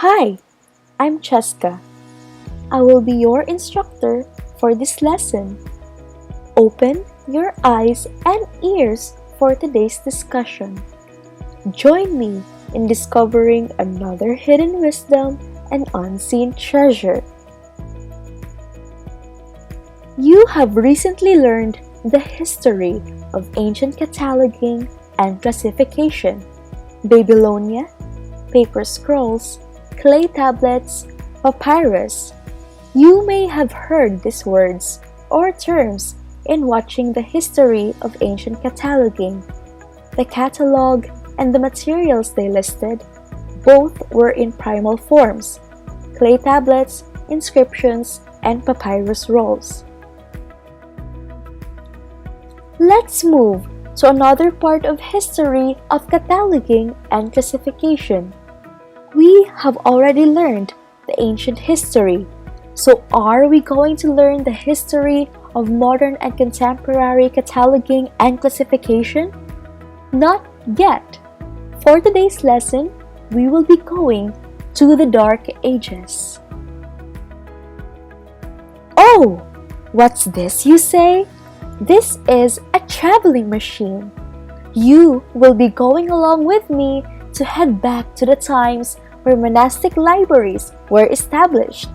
Hi, I'm Cheska. I will be your instructor for this lesson. Open your eyes and ears for today's discussion. Join me in discovering another hidden wisdom and unseen treasure. You have recently learned the history of ancient cataloging and classification, Babylonia, paper scrolls, clay tablets, papyrus. You may have heard these words or terms in watching the history of ancient cataloging. The catalog and the materials they listed both were in primal forms: clay tablets, inscriptions, and papyrus rolls. Let's move to another part of history of cataloging and classification. We have already learned the ancient history, so are we going to learn the history of modern and contemporary cataloging and classification? Not yet. For today's lesson, we will be going to the Dark Ages. Oh, what's this you say? This is a traveling machine. You will be going along with me to head back to the times where monastic libraries were established.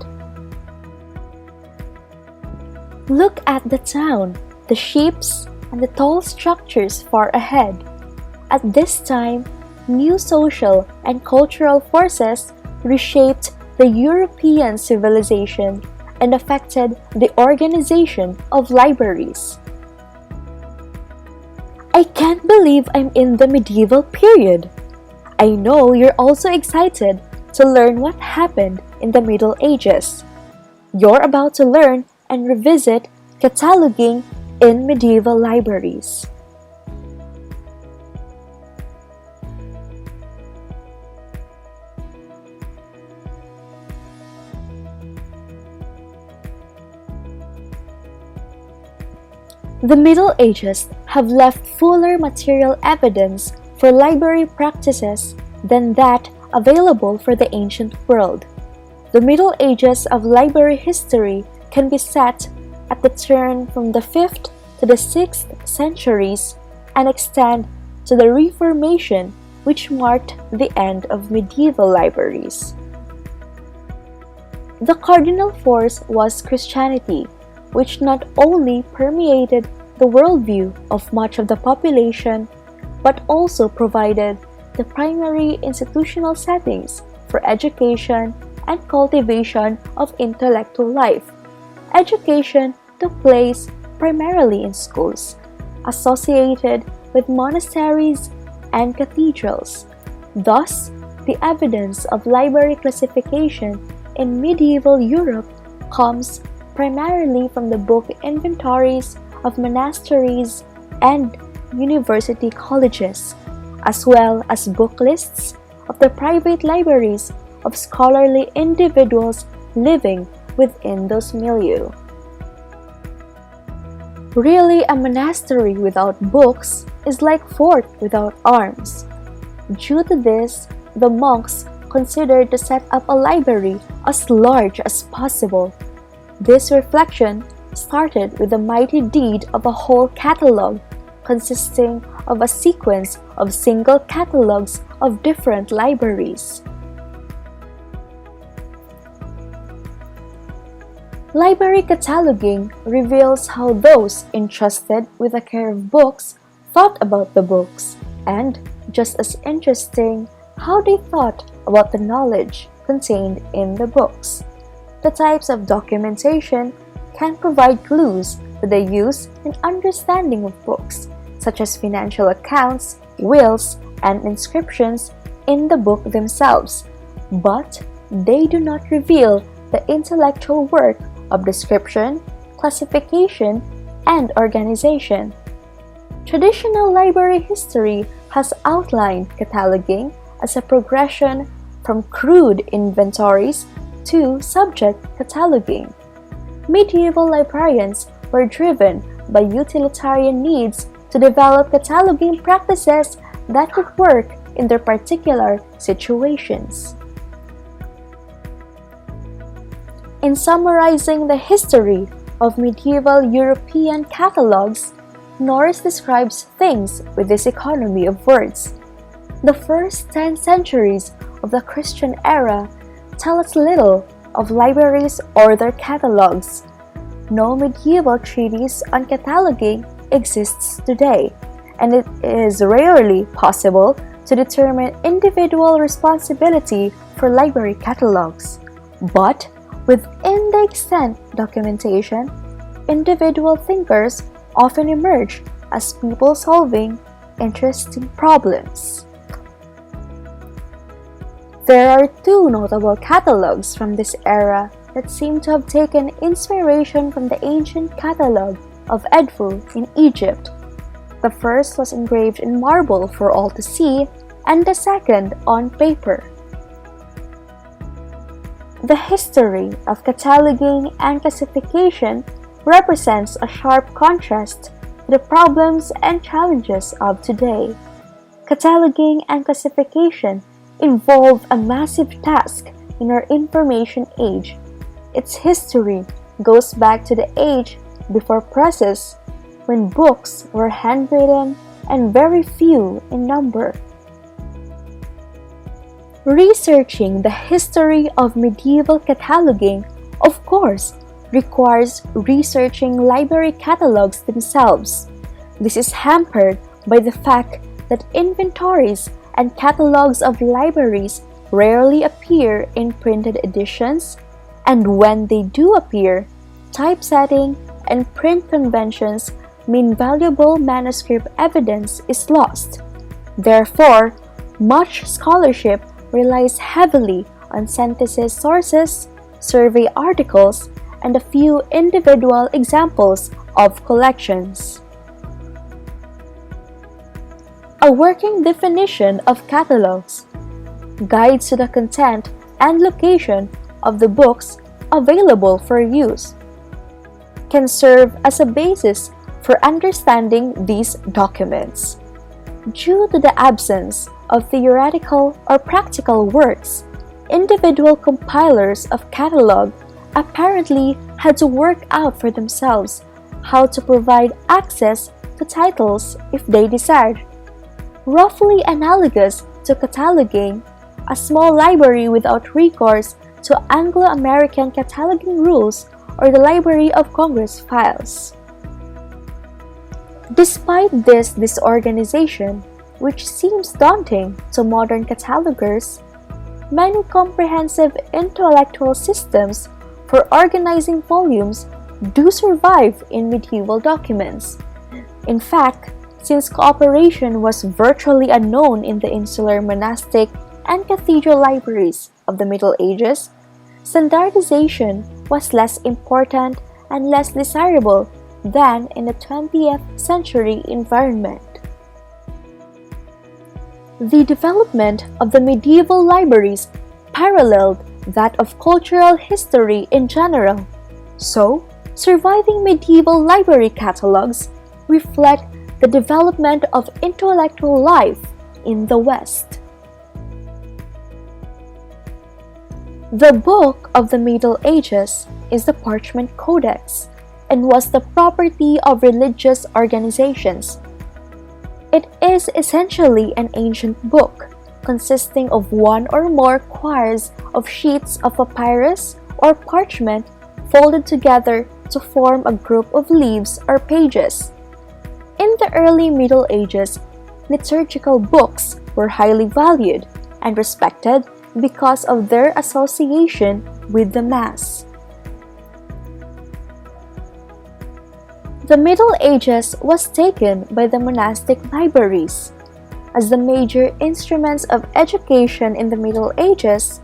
Look at the town, the ships, and the tall structures far ahead. At this time, new social and cultural forces reshaped the European civilization and affected the organization of libraries. I can't believe I'm in the medieval period. I know you're also excited to learn what happened in the Middle Ages. You're about to learn and revisit cataloging in medieval libraries. The Middle Ages have left fuller material evidence for library practices than that available for the ancient world. The Middle Ages of library history can be set at the turn from the 5th to the 6th centuries and extend to the Reformation, which marked the end of medieval libraries. The cardinal force was Christianity, which not only permeated the worldview of much of the population, but also provided the primary institutional settings for education and cultivation of intellectual life. Education took place primarily in schools, associated with monasteries and cathedrals. Thus, the evidence of library classification in medieval Europe comes primarily from the book inventories of monasteries and university colleges, as well as book lists of the private libraries of scholarly individuals living within those milieu. Really, a monastery without books is like fort without arms. Due to this, the monks considered to set up a library as large as possible. This reflection started with the mighty deed of a whole catalog, consisting of a sequence of single catalogs of different libraries. Library cataloging reveals how those entrusted with the care of books thought about the books, and, just as interesting, how they thought about the knowledge contained in the books. The types of documentation can provide clues to the use and understanding of books, such as financial accounts, wills, and inscriptions in the book themselves, but they do not reveal the intellectual work of description, classification, and organization. Traditional library history has outlined cataloging as a progression from crude inventories to subject cataloging. Medieval librarians were driven by utilitarian needs to develop cataloging practices that would work in their particular situations. In summarizing the history of medieval European catalogs, Norris describes things with this economy of words. The first 10 centuries of the Christian era tell us little of libraries or their catalogs. No medieval treatise on cataloging exists today, and it is rarely possible to determine individual responsibility for library catalogs. But within the extant documentation, individual thinkers often emerge as people solving interesting problems. There are two notable catalogs from this era that seem to have taken inspiration from the ancient catalog of Edfu in Egypt. The first was engraved in marble for all to see, and the second on paper. The history of cataloging and classification represents a sharp contrast to the problems and challenges of today. Cataloging and classification involve a massive task in our information age. Its history goes back to the age before presses, when books were handwritten and very few in number. Researching the history of medieval cataloging, of course, requires researching library catalogs themselves. This is hampered by the fact that inventories and catalogs of libraries rarely appear in printed editions, and when they do appear, typesetting and print conventions mean valuable manuscript evidence is lost. Therefore, much scholarship relies heavily on synthesis sources, survey articles, and a few individual examples of collections. A working definition of catalogs: guides to the content and location of the books available for use, can serve as a basis for understanding these documents. Due to the absence of theoretical or practical works, individual compilers of catalog apparently had to work out for themselves how to provide access to titles if they desired. Roughly analogous to cataloging, a small library without recourse to Anglo-American cataloging rules or the Library of Congress files. Despite this disorganization, which seems daunting to modern catalogers, many comprehensive intellectual systems for organizing volumes do survive in medieval documents. In fact, since cooperation was virtually unknown in the insular monastic and cathedral libraries of the Middle Ages, standardization was less important and less desirable than in the 20th century environment. The development of the medieval libraries paralleled that of cultural history in general, so surviving medieval library catalogs reflect the development of intellectual life in the West. The book of the Middle Ages is the Parchment Codex and was the property of religious organizations. It is essentially an ancient book consisting of one or more quires of sheets of papyrus or parchment folded together to form a group of leaves or pages. In the early Middle Ages, liturgical books were highly valued and respected because of their association with the Mass. The Middle Ages was taken by the monastic libraries. As the major instruments of education in the Middle Ages,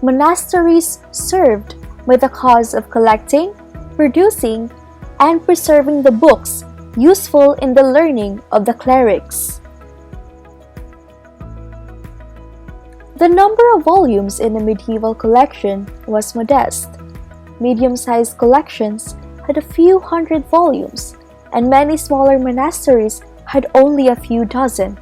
monasteries served by the cause of collecting, producing, and preserving the books useful in the learning of the clerics. The number of volumes in the medieval collection was modest. Medium-sized collections had a few hundred volumes, and many smaller monasteries had only a few dozen.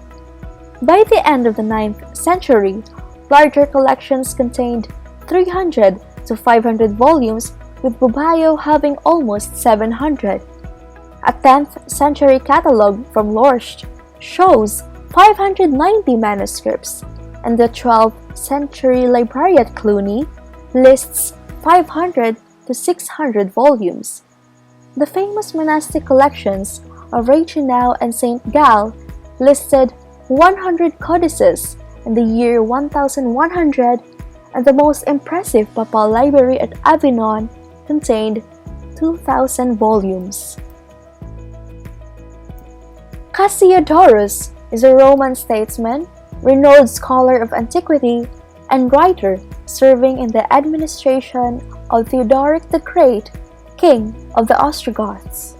By the end of the 9th century, larger collections contained 300 to 500 volumes with Bubayo having almost 700. A 10th century catalogue from Lorsch shows 590 manuscripts, and the 12th century library at Cluny lists 500 to 600 volumes. The famous monastic collections of Reichenau and St. Gall listed 100 codices in the year 1100, and the most impressive papal library at Avignon contained 2,000 volumes. Cassiodorus is a Roman statesman, renowned scholar of antiquity, and writer serving in the administration of Theodoric the Great, king of the Ostrogoths.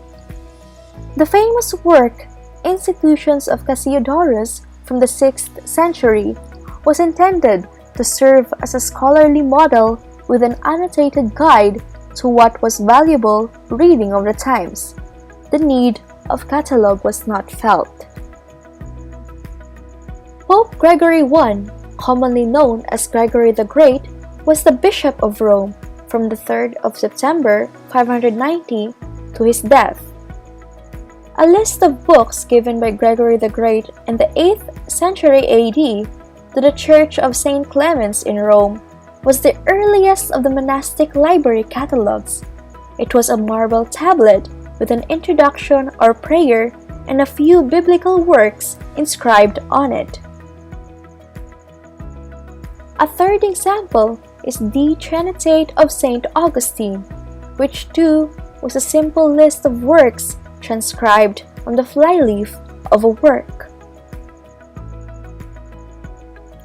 The famous work, Institutions of Cassiodorus from the 6th century, was intended to serve as a scholarly model with an annotated guide to what was valuable reading of the times. The need of catalogue was not felt. Pope Gregory I, commonly known as Gregory the Great, was the Bishop of Rome from the 3rd of September 590 to his death. A list of books given by Gregory the Great in the 8th century AD to the Church of St. Clements in Rome was the earliest of the monastic library catalogues. It was a marble tablet with an introduction or prayer and a few biblical works inscribed on it. A third example is the Trinitate of St. Augustine, which too was a simple list of works transcribed on the flyleaf of a work.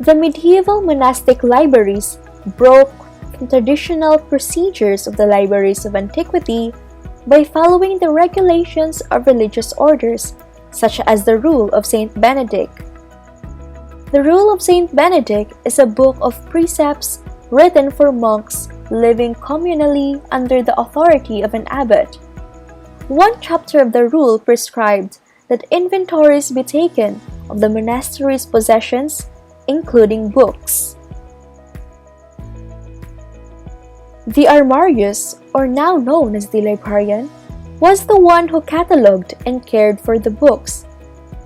The medieval monastic libraries broke from traditional procedures of the libraries of antiquity by following the regulations of religious orders, such as the Rule of Saint Benedict. The Rule of Saint Benedict is a book of precepts written for monks living communally under the authority of an abbot. One chapter of the rule prescribed that inventories be taken of the monastery's possessions, including books. The armarius, or now known as the librarian, was the one who catalogued and cared for the books.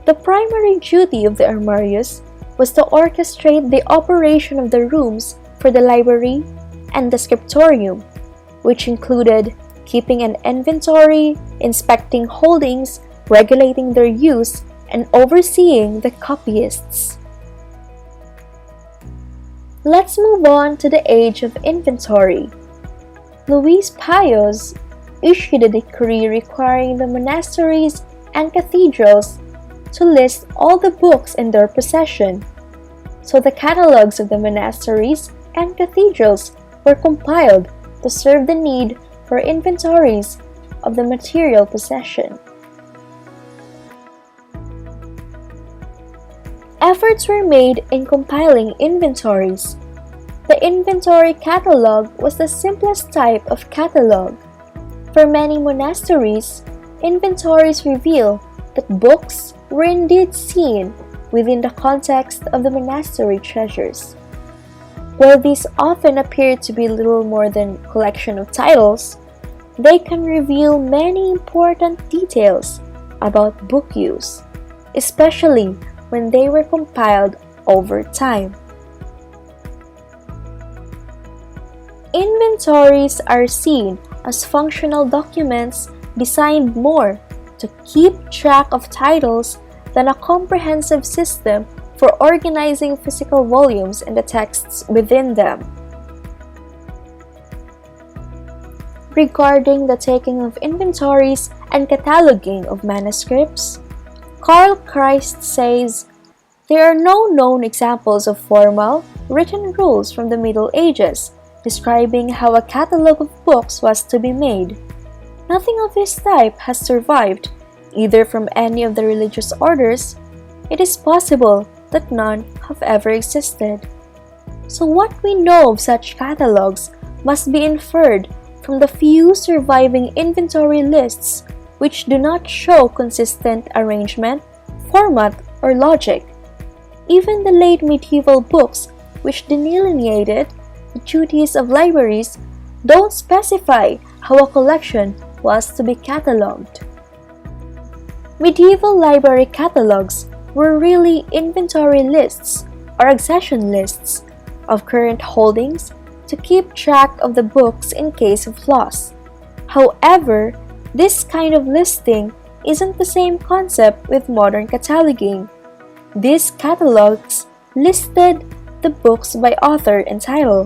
The primary duty of the armarius was to orchestrate the operation of the rooms for the library and the scriptorium, which included keeping an inventory, inspecting holdings, regulating their use, and overseeing the copyists. Let's move on to the age of inventory. Luis Pius issued a decree requiring the monasteries and cathedrals to list all the books in their possession. So the catalogues of the monasteries and cathedrals were compiled to serve the need for inventories of the material possession. Efforts were made in compiling inventories. The inventory catalog was the simplest type of catalog. For many monasteries, inventories reveal that books were indeed seen within the context of the monastery treasures. While these often appear to be little more than a collection of titles, they can reveal many important details about book use, especially when they were compiled over time. Inventories are seen as functional documents designed more to keep track of titles than a comprehensive system for organizing physical volumes and the texts within them. Regarding the taking of inventories and cataloging of manuscripts, Karl Christ says, "There are no known examples of formal, written rules from the Middle Ages describing how a catalog of books was to be made. Nothing of this type has survived, either from any of the religious orders. It is possible that none have ever existed. So what we know of such catalogs must be inferred from the few surviving inventory lists which do not show consistent arrangement, format, or logic. Even the late medieval books which delineated the duties of libraries don't specify how a collection was to be catalogued. Medieval library catalogs were really inventory lists or accession lists of current holdings to keep track of the books in case of loss. However, this kind of listing isn't the same concept with modern cataloging. These catalogs listed the books by author and title,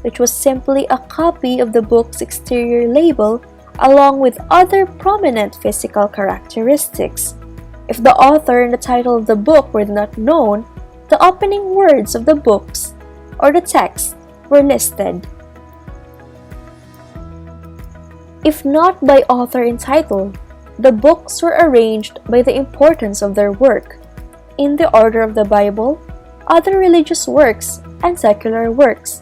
which was simply a copy of the book's exterior label along with other prominent physical characteristics. If the author and the title of the book were not known, the opening words of the books or the text were listed. If not by author and title, the books were arranged by the importance of their work, in the order of the Bible, other religious works, and secular works.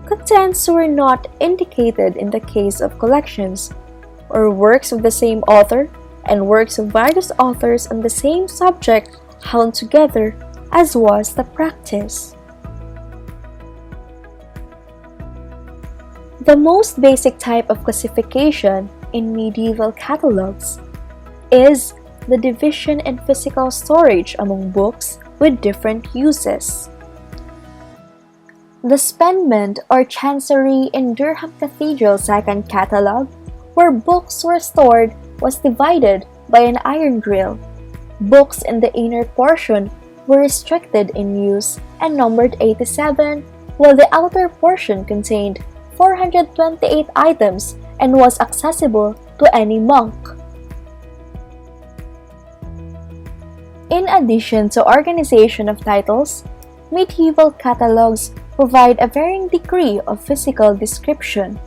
Contents were not indicated in the case of collections, or works of the same author and works of various authors on the same subject held together, as was the practice. The most basic type of classification in medieval catalogs is the division and physical storage among books with different uses. The spendment or chancery in Durham Cathedral second catalog, where books were stored, was divided by an iron grille. Books in the inner portion were restricted in use and numbered 87, while the outer portion contained 428 items and was accessible to any monk. In addition to organization of titles, medieval catalogs provide a varying degree of physical description.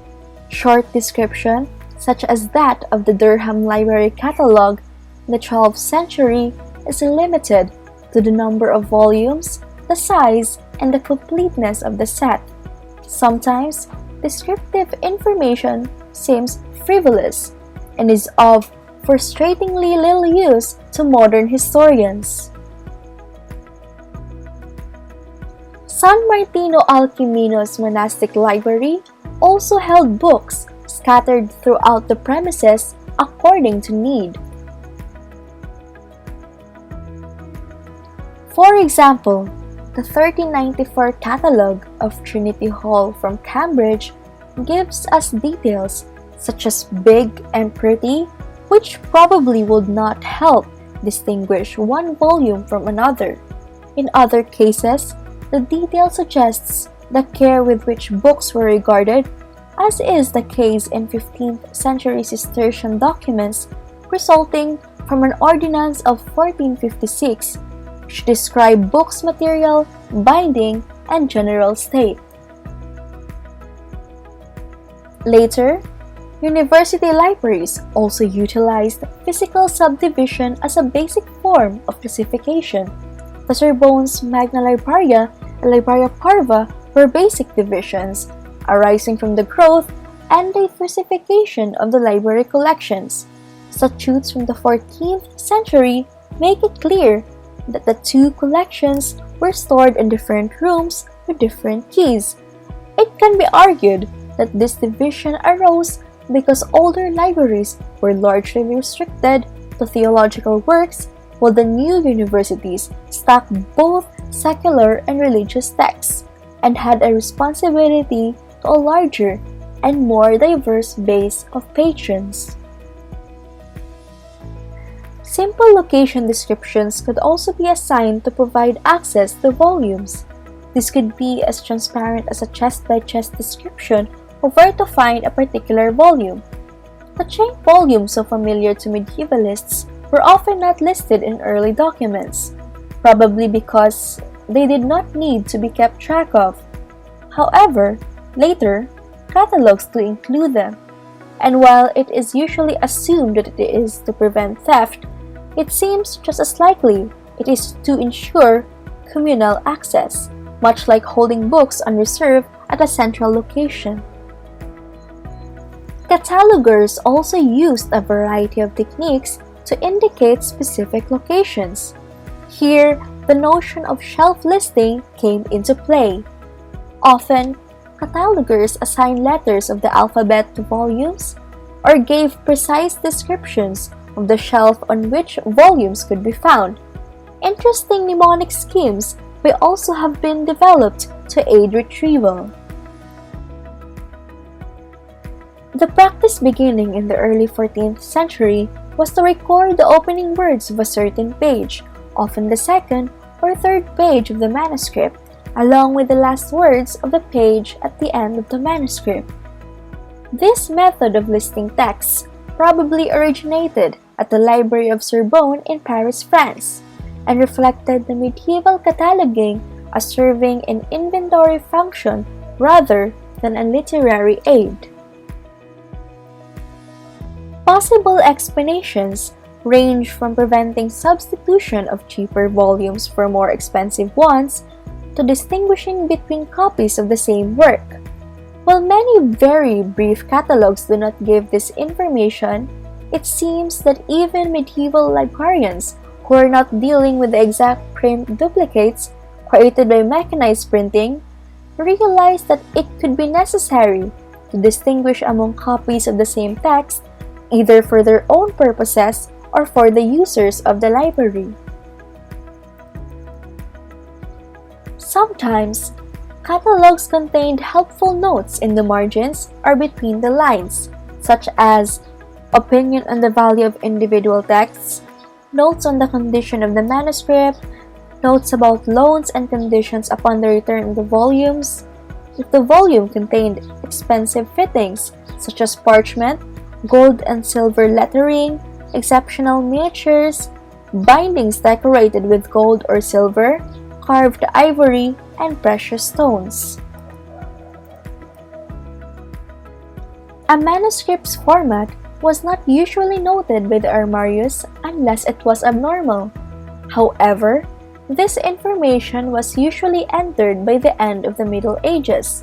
Short description, such as that of the Durham Library Catalog in the 12th century, is limited to the number of volumes, the size, and the completeness of the set. Sometimes, descriptive information seems frivolous and is of frustratingly little use to modern historians. San Martino Alcimino's monastic library also held books scattered throughout the premises according to need. For example, the 1394 catalogue of Trinity Hall from Cambridge gives us details such as big and pretty, which probably would not help distinguish one volume from another. In other cases, the detail suggests the care with which books were regarded, as is the case in 15th century Cistercian documents resulting from an ordinance of 1456, which describe books' material, binding, and general state. Later, university libraries also utilized physical subdivision as a basic form of classification. The Sorbonne's Magna Libraria and Libraria Parva were basic divisions, arising from the growth and diversification of the library collections. Statutes from the 14th century make it clear that the two collections were stored in different rooms with different keys. It can be argued that this division arose because older libraries were largely restricted to theological works, while the new universities stocked both secular and religious texts and had a responsibility to a larger and more diverse base of patrons. Simple location descriptions could also be assigned to provide access to volumes. This could be as transparent as a chest-by-chest description of where to find a particular volume. The chained volumes so familiar to medievalists were often not listed in early documents, probably because they did not need to be kept track of. However, later, catalogs do include them, and while it is usually assumed that it is to prevent theft, it seems just as likely it is to ensure communal access, much like holding books on reserve at a central location. Catalogers also used a variety of techniques to indicate specific locations. Here, the notion of shelf listing came into play. Often, catalogers assigned letters of the alphabet to volumes or gave precise descriptions of the shelf on which volumes could be found. Interesting mnemonic schemes may also have been developed to aid retrieval. The practice beginning in the early 14th century was to record the opening words of a certain page, often the second or third page of the manuscript, along with the last words of the page at the end of the manuscript. This method of listing texts probably originated at the Library of Sorbonne in Paris, France, and reflected the medieval cataloging as serving an inventory function rather than a literary aid. Possible explanations range from preventing substitution of cheaper volumes for more expensive ones to distinguishing between copies of the same work. While many very brief catalogs do not give this information, it seems that even medieval librarians who are not dealing with the exact print duplicates created by mechanized printing realized that it could be necessary to distinguish among copies of the same text, either for their own purposes or for the users of the library. Sometimes, catalogs contained helpful notes in the margins or between the lines, such as opinion on the value of individual texts, notes on the condition of the manuscript, notes about loans and conditions upon the return of the volumes. If the volume contained expensive fittings, such as parchment, gold and silver lettering, exceptional miniatures, bindings decorated with gold or silver, carved ivory, and precious stones. A manuscript's format was not usually noted by the armarius unless it was abnormal. However, this information was usually entered by the end of the Middle Ages.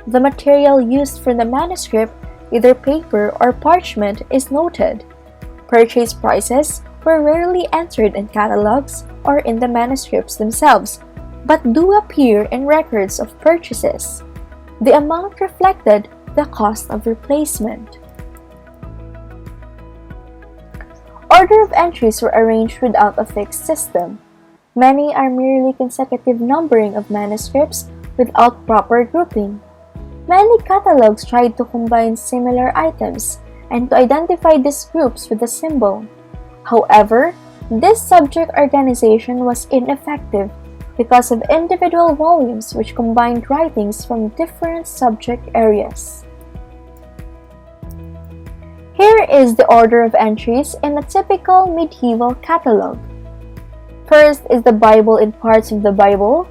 The material used for the manuscript, either paper or parchment, is noted. Purchase prices were rarely entered in catalogs or in the manuscripts themselves, but do appear in records of purchases. The amount reflected the cost of replacement. Order of entries were arranged without a fixed system. Many are merely consecutive numbering of manuscripts without proper grouping. Many catalogs tried to combine similar items and to identify these groups with a symbol. However, this subject organization was ineffective because of individual volumes which combined writings from different subject areas. Here is the order of entries in a typical medieval catalog. First is the Bible in parts of the Bible,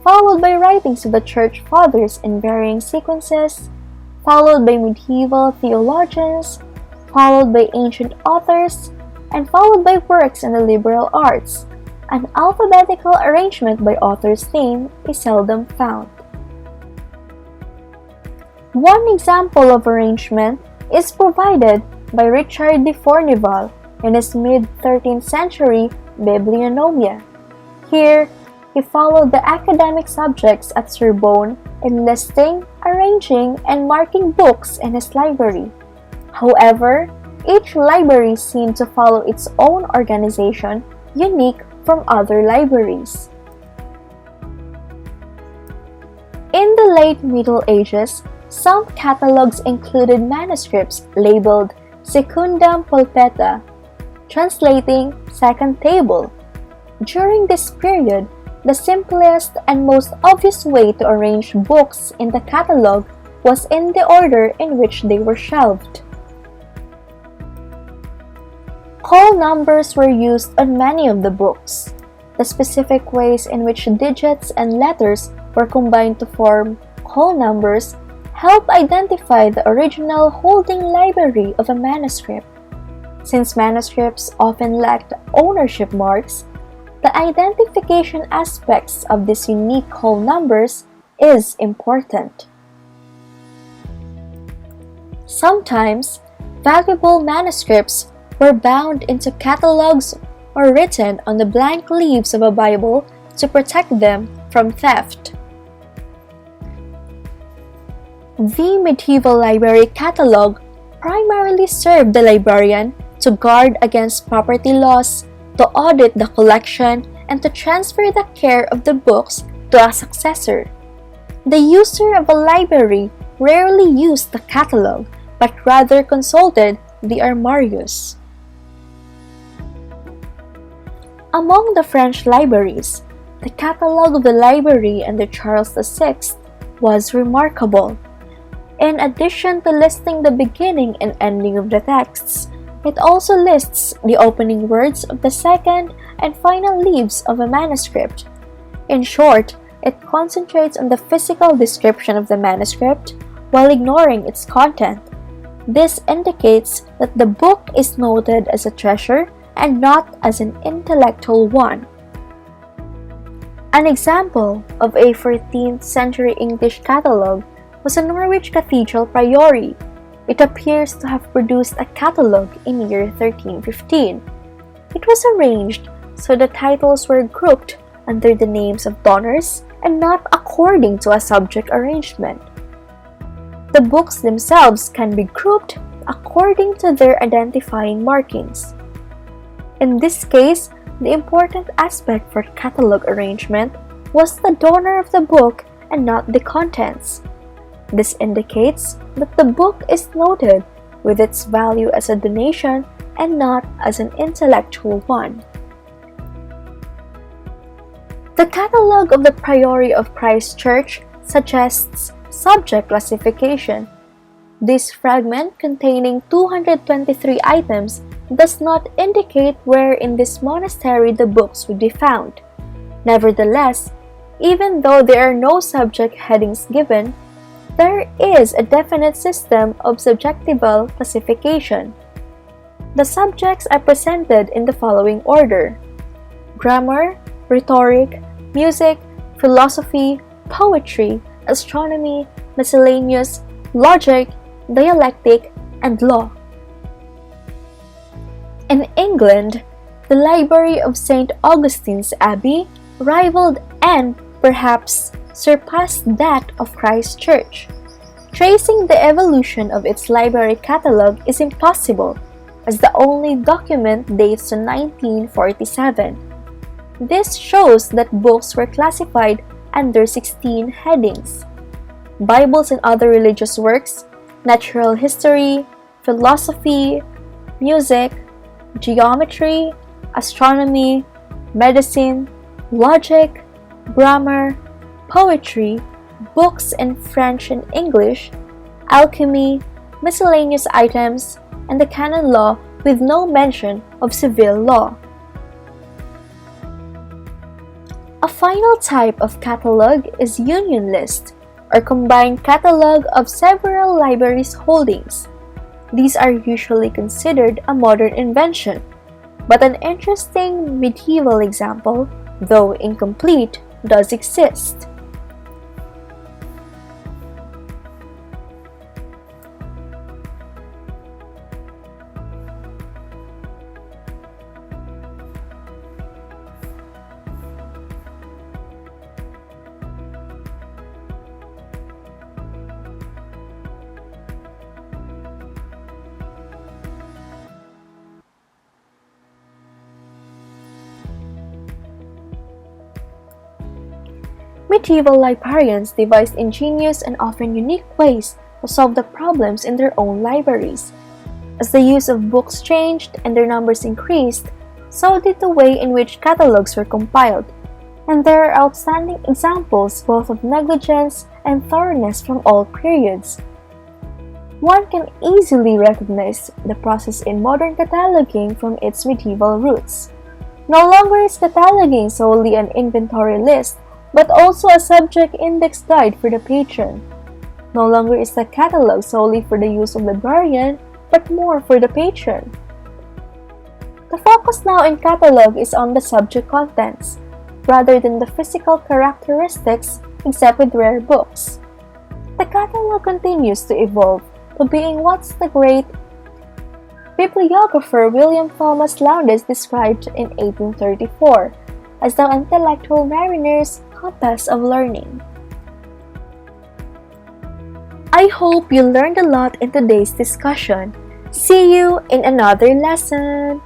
followed by writings of the Church Fathers in varying sequences, followed by medieval theologians, followed by ancient authors, and followed by works in the liberal arts. An alphabetical arrangement by author's name is seldom found. One example of arrangement is provided by Richard de Fournival in his mid-13th century Biblionomia. Here, he followed the academic subjects at Sorbonne in listing, arranging, and marking books in his library. However, each library seemed to follow its own organization, unique from other libraries. In the late Middle Ages, some catalogs included manuscripts labeled Secundam Pulpeta, translating second table. During this period, the simplest and most obvious way to arrange books in the catalog was in the order in which they were shelved. Call numbers were used on many of the books. The specific ways in which digits and letters were combined to form call numbers help identify the original holding library of a manuscript. Since manuscripts often lacked ownership marks, the identification aspects of these unique call numbers is important. Sometimes, valuable manuscripts were bound into catalogs or written on the blank leaves of a Bible to protect them from theft. The medieval library catalog primarily served the librarian to guard against property loss, to audit the collection, and to transfer the care of the books to a successor. The user of a library rarely used the catalog, but rather consulted the armarius. Among the French libraries, the catalogue of the library under Charles VI was remarkable. In addition to listing the beginning and ending of the texts, it also lists the opening words of the second and final leaves of a manuscript. In short, it concentrates on the physical description of the manuscript while ignoring its content. This indicates that the book is noted as a treasure and not as an intellectual one. An example of a 14th century English catalogue was a Norwich Cathedral Priory. It appears to have produced a catalogue in year 1315. It was arranged so the titles were grouped under the names of donors and not according to a subject arrangement. The books themselves can be grouped according to their identifying markings. In this case, the important aspect for catalog arrangement was the donor of the book and not the contents. This indicates that the book is noted with its value as a donation and not as an intellectual one. The catalogue of the Priory of Christ Church suggests subject classification. This fragment, containing 223 items, does not indicate where in this monastery the books would be found. Nevertheless, even though there are no subject headings given, there is a definite system of subjectival classification. The subjects are presented in the following order: grammar, rhetoric, music, philosophy, poetry, astronomy, miscellaneous, logic, dialectic, and law. In England, the library of St. Augustine's Abbey rivaled and perhaps surpassed that of Christ Church. Tracing the evolution of its library catalogue is impossible, as the only document dates to 1947. This shows that books were classified under 16 headings: Bibles and other religious works, natural history, philosophy, music, geometry, astronomy, medicine, logic, grammar, poetry, books in French and English, alchemy, miscellaneous items, and the canon law with no mention of civil law. A final type of catalog is union list, or combined catalog of several libraries' holdings. These are usually considered a modern invention, but an interesting medieval example, though incomplete, does exist. Medieval librarians devised ingenious and often unique ways to solve the problems in their own libraries. As the use of books changed and their numbers increased, so did the way in which catalogs were compiled, and there are outstanding examples both of negligence and thoroughness from all periods. One can easily recognize the process in modern cataloging from its medieval roots. No longer is cataloging solely an inventory list, but also a subject index guide for the patron. No longer is the catalog solely for the use of the librarian, but more for the patron. The focus now in catalog is on the subject contents, rather than the physical characteristics, except with rare books. The catalog continues to evolve to being what the great bibliographer William Thomas Lowndes described in 1834 as the intellectual mariner's compass of learning. I hope you learned a lot in today's discussion. See you in another lesson.